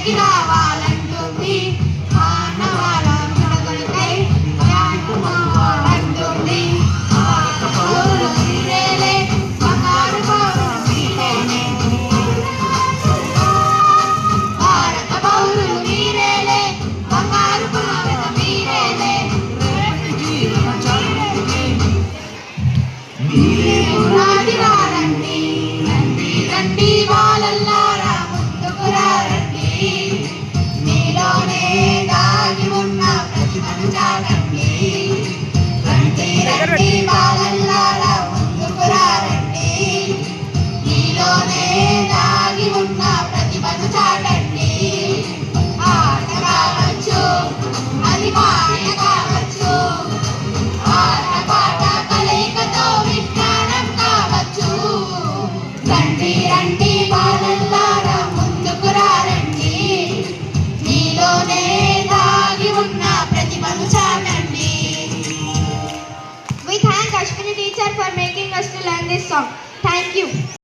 బయటికి రావాలంటుంది మానవాళ కొరకై అంటుంది పౌరులు మీరేలే బంగారు పౌరులు మీరేలే భారత పౌరులు మీరేలే బంగారు భారత మీరేలే రండి రండి రండి వాళ్ళల్లారా ముందుకు రండి మీలోనే దాగి ఉన్న ప్రతిభను చాటండి రండి రండి వాళ్ళల్లారా ముందుకు రండి మీలోనే దాగి ఉన్న ప్రతిభను చాటండి ఆట కావచ్చు అది మాట కావచ్చు ఆట పాట కలయికతో విజ్ఞానం కావచ్చు రండి రండి బాలల్లారా ముందుకు రండి మీలోనే దాగి ఉన్న ప్రతిభను చాటండి. We thank Ashwini teacher for making us to learn this song. Thank you.